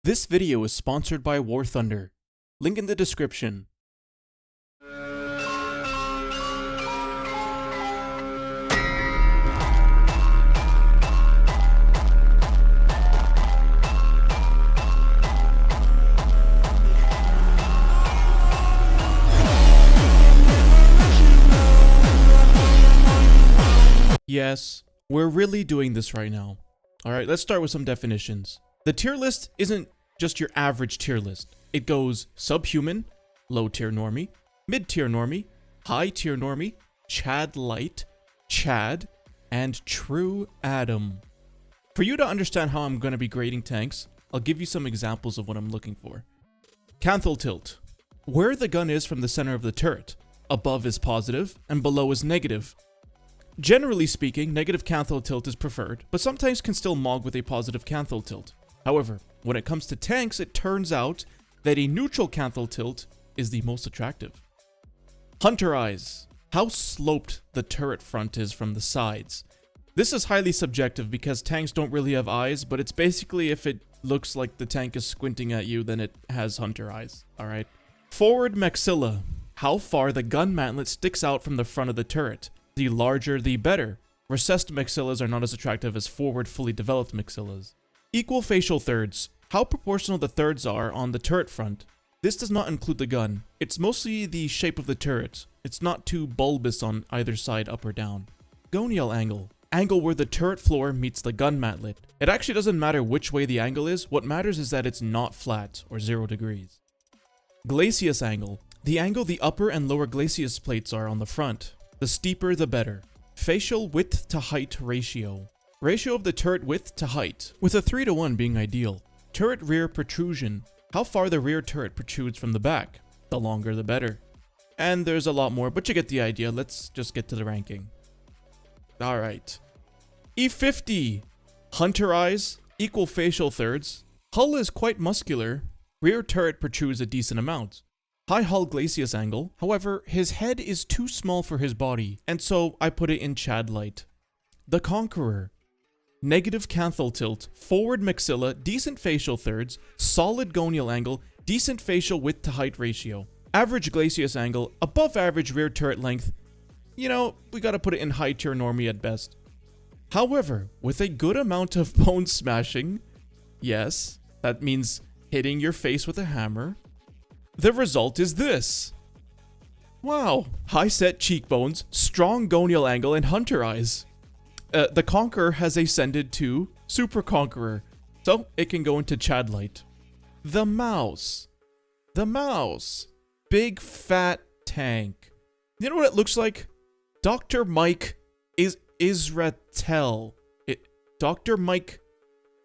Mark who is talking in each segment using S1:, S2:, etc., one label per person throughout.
S1: This video is sponsored by War Thunder. Link in the description. Yes, we're really doing this right now. Alright, let's start with some definitions. The tier list isn't just your average tier list. It goes subhuman, low tier normie, mid tier normie, high tier normie, Chad light, Chad, and true Adam. For you to understand how I'm going to be grading tanks, I'll give you some examples of what I'm looking for. Canthal tilt. Where the gun is from the center of the turret. Above is positive and below is negative. Generally speaking, negative canthal tilt is preferred, but sometimes can still mog with a positive canthal tilt. However, when it comes to tanks, it turns out that a neutral canthal tilt is the most attractive. Hunter eyes. How sloped the turret front is from the sides. This is highly subjective because tanks don't really have eyes, but it's basically if it looks like the tank is squinting at you, then it has hunter eyes, alright? Forward maxilla. How far the gun mantlet sticks out from the front of the turret. The larger, the better. Recessed maxillas are not as attractive as forward, fully developed maxillas. Equal facial thirds. How proportional the thirds are on the turret front. This does not include the gun. It's mostly the shape of the turret. It's not too bulbous on either side, up or down. Gonial angle. Angle where the turret floor meets the gun mantlet. It actually doesn't matter which way the angle is. What matters is that it's not flat, or 0 degrees. Glacis angle. The angle the upper and lower glacis plates are on the front. The steeper, the better. Facial width to height ratio. Ratio of the turret width to height, with a 3:1 being ideal. Turret rear protrusion. How far the rear turret protrudes from the back. The longer, the better. And there's a lot more, but you get the idea. Let's just get to the ranking. Alright. E50. Hunter eyes, equal facial thirds. Hull is quite muscular. Rear turret protrudes a decent amount. High hull glacis angle, however, his head is too small for his body, and so I put it in Chad light. The Conqueror. Negative canthal tilt, forward maxilla, decent facial thirds, solid gonial angle, decent facial width to height ratio. Average glacis angle, above average rear turret length. You know, we gotta put it in high tier normie at best. However, with a good amount of bone smashing, yes, that means hitting your face with a hammer. The result is this. Wow. High set cheekbones, strong gonial angle, and hunter eyes. The Conqueror has ascended to Super Conqueror, so it can go into Chad light. The Mouse. The Mouse. Big fat tank. You know what it looks like? Dr. Mike is Israel. Dr. Mike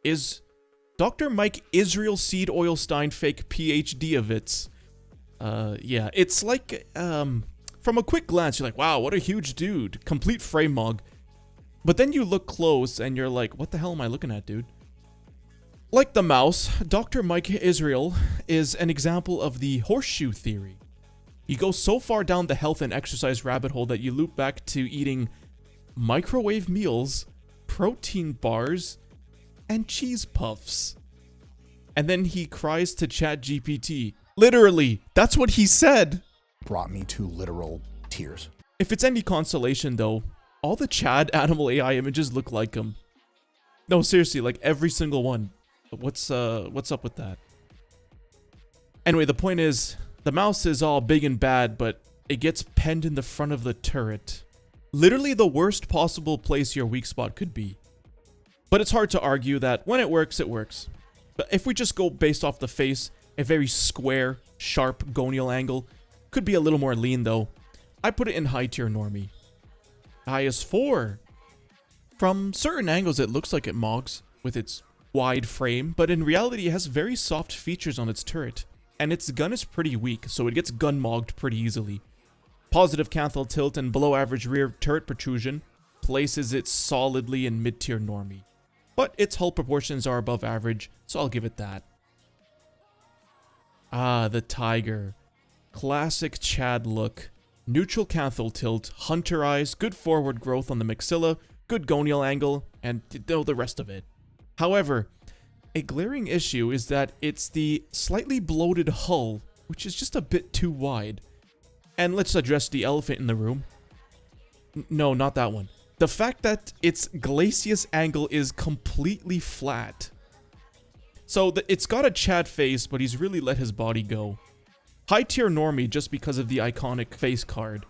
S1: Israel Seed Oilstein fake PhD of its. Yeah, it's like, from a quick glance, you're like, wow, what a huge dude. Complete frame mog. But then you look close and you're like, what the hell am I looking at, dude? Like the Mouse, Dr. Mike Israel is an example of the horseshoe theory. You go so far down the health and exercise rabbit hole that you loop back to eating microwave meals, protein bars, and cheese puffs. And then he cries to ChatGPT. Literally, that's what he said.
S2: Brought me to literal tears.
S1: If it's any consolation though, all the Chad animal AI images look like him. No, seriously, like every single one. What's up with that? Anyway, the point is, the Mouse is all big and bad, but it gets penned in the front of the turret. Literally the worst possible place your weak spot could be. But it's hard to argue that when it works, it works. But if we just go based off the face, a very square, sharp gonial angle. Could be a little more lean though. I put it in high tier normie. IS4. From certain angles it looks like it mogs with its wide frame, but in reality it has very soft features on its turret. And its gun is pretty weak, so it gets gun mogged pretty easily. Positive canthal tilt and below average rear turret protrusion places it solidly in mid tier normie. But its hull proportions are above average, so I'll give it that. Ah, the Tiger. Classic Chad look. Neutral canthal tilt, hunter eyes, good forward growth on the maxilla, good gonial angle, and the rest of it. However, A glaring issue is that it's the slightly bloated hull, which is just a bit too wide. And let's address the elephant in the room. No, not that one. The fact that its glacis angle is completely flat. So it's got a Chad face, but he's really let his body go. High tier normie just because of the iconic face card.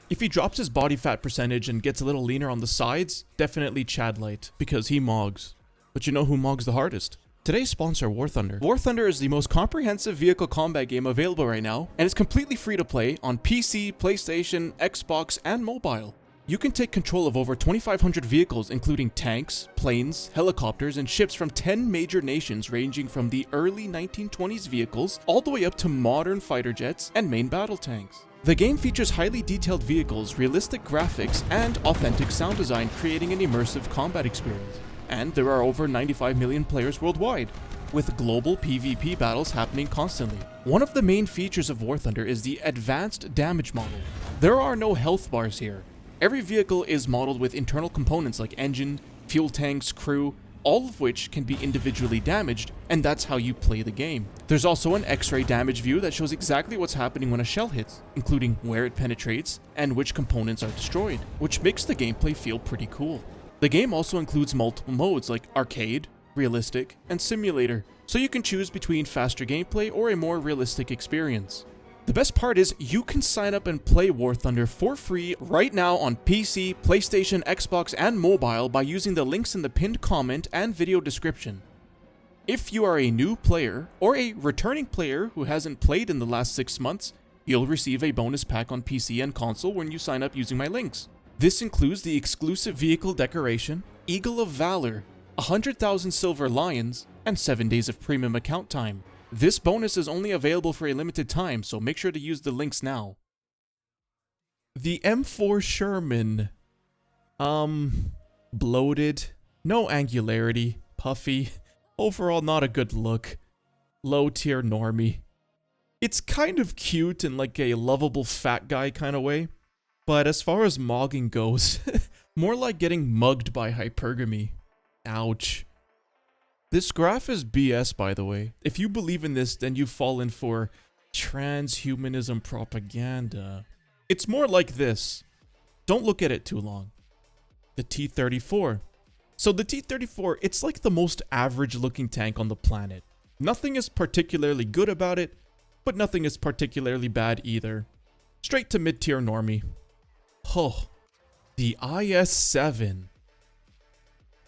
S1: If he drops his body fat percentage and gets a little leaner on the sides, definitely Chad light, because he mogs. But you know who mogs the hardest? Today's sponsor, War Thunder. War Thunder is the most comprehensive vehicle combat game available right now, and it's completely free to play on PC, PlayStation, Xbox, and mobile. You can take control of over 2,500 vehicles, including tanks, planes, helicopters, and ships from 10 major nations ranging from the early 1920s vehicles all the way up to modern fighter jets and main battle tanks. The game features highly detailed vehicles, realistic graphics, and authentic sound design, creating an immersive combat experience. And there are over 95 million players worldwide, with global PvP battles happening constantly. One of the main features of War Thunder is the advanced damage model. There are no health bars here. Every vehicle is modeled with internal components like engine, fuel tanks, crew, all of which can be individually damaged, and that's how you play the game. There's also an X-ray damage view that shows exactly what's happening when a shell hits, including where it penetrates and which components are destroyed, which makes the gameplay feel pretty cool. The game also includes multiple modes like arcade, realistic, and simulator, so you can choose between faster gameplay or a more realistic experience. The best part is you can sign up and play War Thunder for free right now on PC, PlayStation, Xbox, and mobile by using the links in the pinned comment and video description. If you are a new player or a returning player who hasn't played in the last 6 months, you'll receive a bonus pack on PC and console when you sign up using my links. This includes the exclusive vehicle decoration, Eagle of Valor, 100,000 Silver Lions, and 7 days of premium account time. This bonus is only available for a limited time, so make sure to use the links now. The M4 Sherman. Bloated, no angularity, puffy, overall not a good look. Low tier normie. It's kind of cute in like a lovable fat guy kind of way, but as far as mogging goes, more like getting mugged by hypergamy. Ouch. This graph is BS, by the way. If you believe in this, then you've fallen for transhumanism propaganda. It's more like this. Don't look at it too long. The T-34. So the T-34, it's like the most average looking tank on the planet. Nothing is particularly good about it, but nothing is particularly bad either. Straight to mid-tier normie. Oh, the IS-7.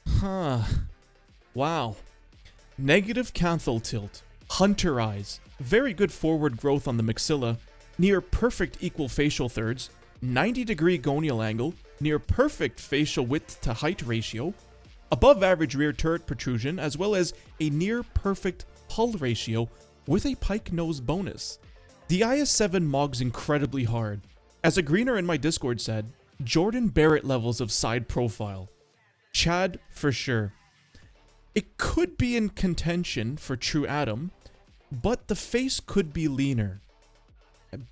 S1: Huh. Wow. Negative canthal tilt, hunter eyes, very good forward growth on the maxilla, near perfect equal facial thirds, 90-degree gonial angle, near perfect facial width to height ratio, above average rear turret protrusion, as well as a near perfect hull ratio with a pike nose bonus. The IS-7 mogs incredibly hard. As a greener in my Discord said, Jordan Barrett levels of side profile. Chad for sure. It could be in contention for True Atom, but the face could be leaner.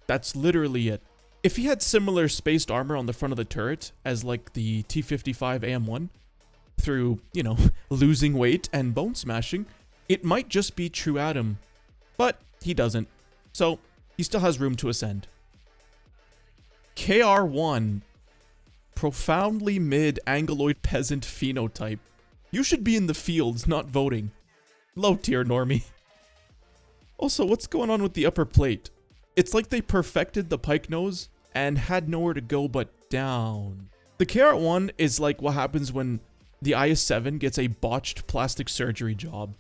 S1: That's literally it. If he had similar spaced armor on the front of the turret as like the T-55 AM1, through, losing weight and bone smashing, it might just be True Atom. But he doesn't, so he still has room to ascend. KR1. Profoundly mid Angloid peasant phenotype. You should be in the fields, not voting. Low tier normie. Also, what's going on with the upper plate? It's like they perfected the pike nose and had nowhere to go but down. The KR1 is like what happens when the IS-7 gets a botched plastic surgery job.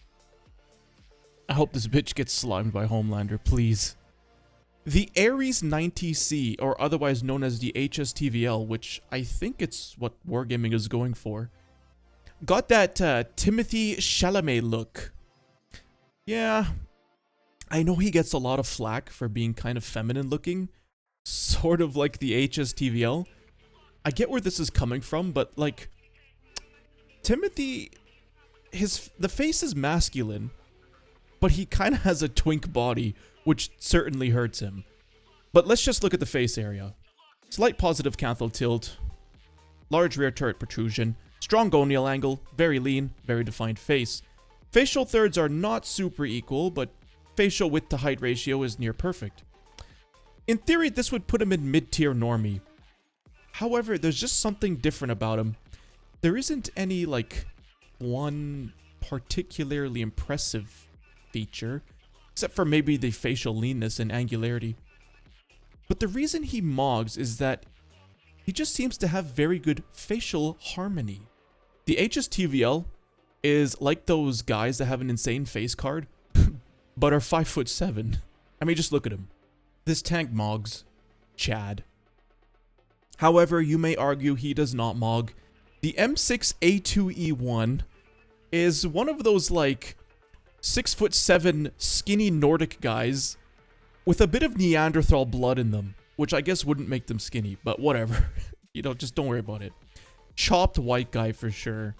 S1: I hope this bitch gets slimed by Homelander, please. The Ares 90C, or otherwise known as the HSTVL, which I think it's what Wargaming is going for, got that Timothée Chalamet look. Yeah, I know he gets a lot of flack for being kind of feminine looking, sort of like the HSTVL. I get where this is coming from, but like, Timothy, the face is masculine, but he kind of has a twink body, which certainly hurts him. But let's just look at the face area. Slight positive canthal tilt, large rear turret protrusion, strong gonial angle, very lean, very defined face. Facial thirds are not super equal, but facial width to height ratio is near perfect. In theory, this would put him in mid-tier normie. However, there's just something different about him. There isn't any, like, one particularly impressive feature, except for maybe the facial leanness and angularity. But the reason he mogs is that he just seems to have very good facial harmony. The HSTVL is like those guys that have an insane face card, but are 5'7". I mean, just look at him. This tank mogs Chad. However, you may argue he does not mog. The M6A2E1 is one of those, like, 6'7" skinny Nordic guys with a bit of Neanderthal blood in them, which I guess wouldn't make them skinny, but whatever. You know, just don't worry about it. Chopped white guy for sure.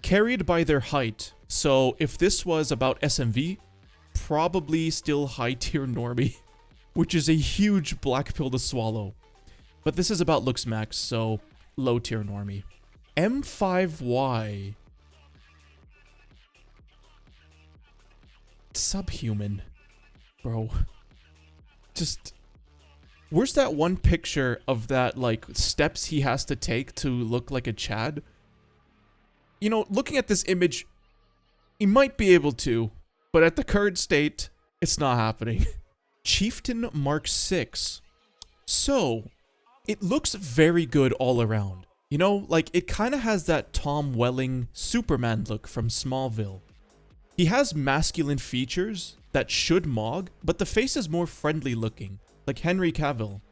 S1: Carried by their height, so if this was about SMV, probably still high tier normie, which is a huge black pill to swallow. But this is about Looksmaxx, so low tier normie. M5Y. Subhuman. Bro. Just... Where's that one picture of that, like, steps he has to take to look like a Chad? You know, looking at this image, he might be able to, but at the current state, it's not happening. Chieftain Mark 6. So, it looks very good all around. You know, like, it kind of has that Tom Welling Superman look from Smallville. He has masculine features that should mog, but the face is more friendly looking, like Henry Cavill.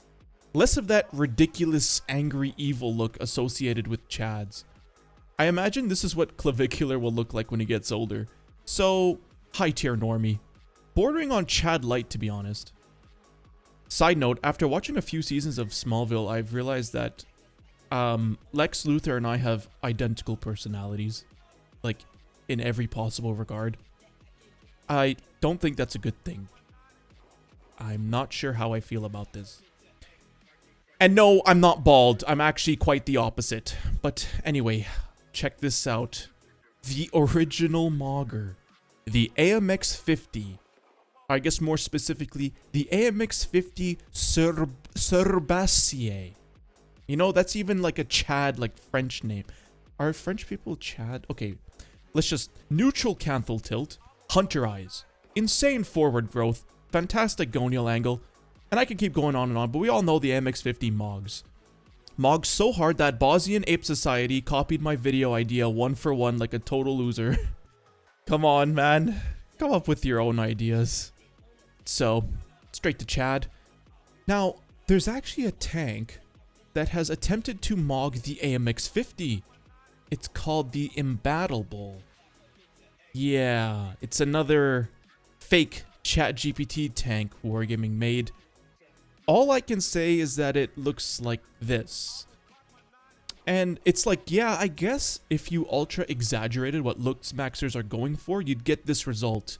S1: Less of that ridiculous, angry, evil look associated with Chads. I imagine this is what Clavicular will look like when he gets older. So, high tier normie. Bordering on Chad light, to be honest. Side note, after watching a few seasons of Smallville, I've realized that Lex Luthor and I have identical personalities. Like, in every possible regard. I don't think that's a good thing. I'm not sure how I feel about this. And no, I'm not bald. I'm actually quite the opposite. But anyway, check this out. The original Mogger. The AMX50. I guess more specifically, the AMX50 Serbassier. You know, that's even like a Chad, like French name. Are French people Chad? Okay, let's just... Neutral canthal tilt. Hunter eyes. Insane forward growth. Fantastic gonial angle. And I can keep going on and on, but we all know the MX50 mogs. Mogs so hard that Bosnian Ape Society copied my video idea 1 for 1 like a total loser. Come on, man. Come up with your own ideas. So, straight to Chad. Now, there's actually a tank that has attempted to mog the AMX50. It's called the Embattlable. Yeah, it's another fake ChatGPT tank Wargaming made. All I can say is that it looks like this. And it's like, yeah, I guess if you ultra exaggerated what Looksmaxxers are going for, you'd get this result.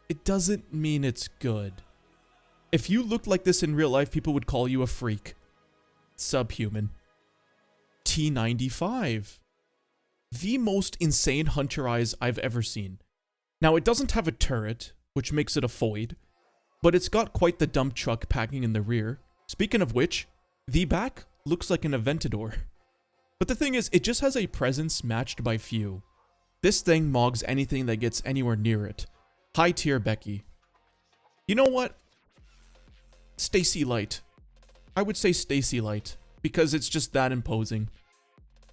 S1: It doesn't mean it's good. If you looked like this in real life, people would call you a freak. Subhuman. T95. The most insane hunter eyes I've ever seen. Now, it doesn't have a turret, which makes it a Foyd, but it's got quite the dump truck packing in the rear. Speaking of which, the back looks like an Aventador. But the thing is, it just has a presence matched by few. This thing mogs anything that gets anywhere near it. High tier Becky. You know what? Stacy Light. I would say Stacy Light, because it's just that imposing.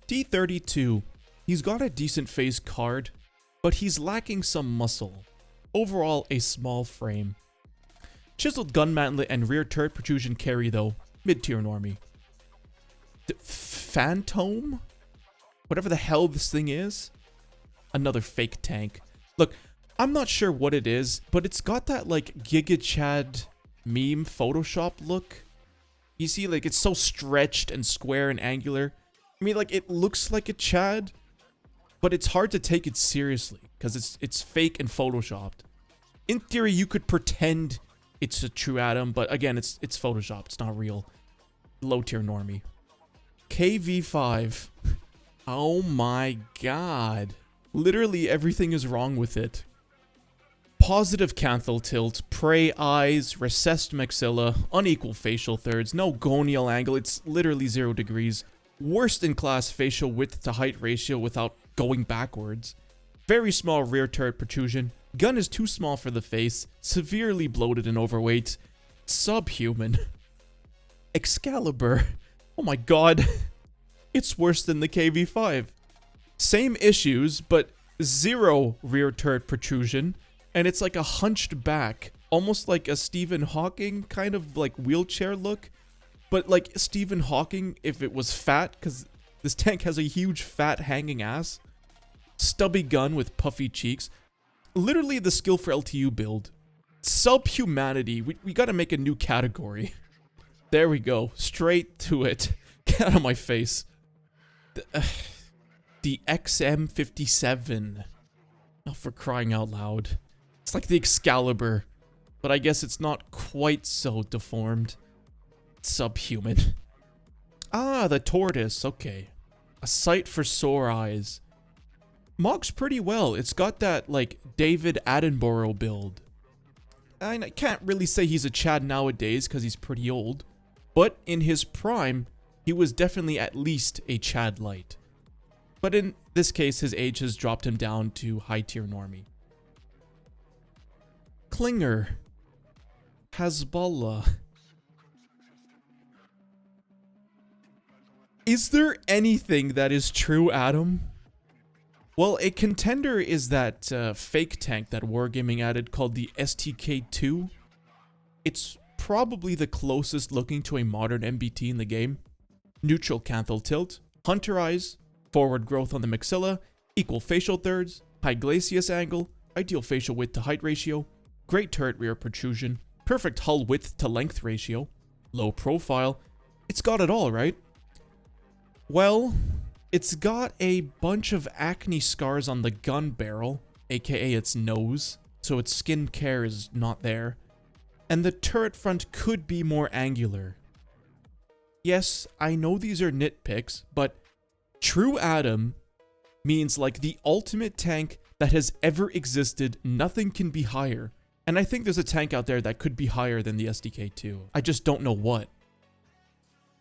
S1: T32. He's got a decent face card, but he's lacking some muscle. Overall, a small frame. Chiseled gun mantlet and rear turret protrusion carry though. Mid-tier normie. Phantom? Whatever the hell this thing is. Another fake tank. Look, I'm not sure what it is, but it's got that like Giga Chad meme Photoshop look. You see, like it's so stretched and square and angular. I mean, like it looks like a Chad, but it's hard to take it seriously because it's fake and photoshopped. In theory, you could pretend it's a true Atom, but again, it's photoshopped. It's not real. Low tier normie. KV5. Oh my god. Literally everything is wrong with it. Positive canthal tilt, prey eyes, recessed maxilla, unequal facial thirds, no gonial angle, it's literally 0 degrees. Worst in class facial width to height ratio without going backwards. Very small rear turret protrusion. Gun is too small for the face. Severely bloated and overweight. Subhuman. Excalibur. Oh my god. It's worse than the KV-5. Same issues, but 0 rear turret protrusion. And it's like a hunched back. Almost like a Stephen Hawking kind of like wheelchair look. But like Stephen Hawking if it was fat, because this tank has a huge fat hanging ass. Stubby gun with puffy cheeks. Literally the skill for LTU build. Subhumanity. We gotta make a new category. There we go. Straight to it. Get out of my face. The XM57. Oh, for crying out loud. It's like the Excalibur. But I guess it's not quite so deformed. Subhuman. Ah, the tortoise. Okay. A sight for sore eyes. Mocks pretty well. It's got that, like, David Attenborough build. I can't really say he's a Chad nowadays because he's pretty old. But in his prime, he was definitely at least a Chad light. But in this case, his age has dropped him down to high tier normie. Klinger. Hezbollah. Is there anything that is true, Adam? Well, a contender is that fake tank that Wargaming added called the STK-2. It's probably the closest looking to a modern MBT in the game. Neutral canthal tilt, hunter eyes, forward growth on the maxilla, equal facial thirds, high glacis angle, ideal facial width to height ratio, great turret rear protrusion, perfect hull width to length ratio, low profile. It's got it all, right? Well, it's got a bunch of acne scars on the gun barrel, aka its nose, so its skin care is not there. And the turret front could be more angular. Yes, I know these are nitpicks, but True Adam means like the ultimate tank that has ever existed. Nothing can be higher. And I think there's a tank out there that could be higher than the SDK-2. I just don't know what.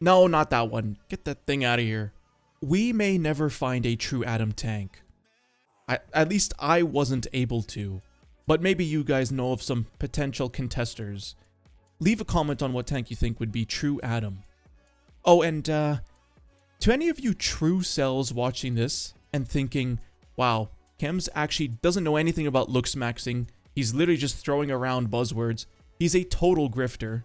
S1: No, not that one. Get that thing out of here. We may never find a True Adam tank. At least I wasn't able to. But maybe you guys know of some potential contesters. Leave a comment on what tank you think would be True Adam. Oh, and to any of you true cells watching this and thinking, wow, Chems actually doesn't know anything about Looksmaxxing. He's literally just throwing around buzzwords. He's a total grifter.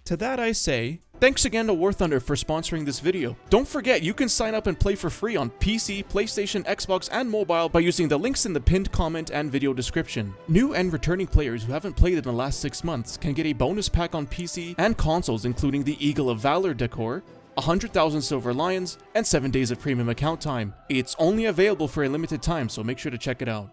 S1: To that I say, thanks again to War Thunder for sponsoring this video. Don't forget, you can sign up and play for free on PC, PlayStation, Xbox, and mobile by using the links in the pinned comment and video description. New and returning players who haven't played in the last 6 months can get a bonus pack on PC and consoles, including the Eagle of Valor decor, 100,000 Silver Lions, and 7 days of premium account time. It's only available for a limited time, so make sure to check it out.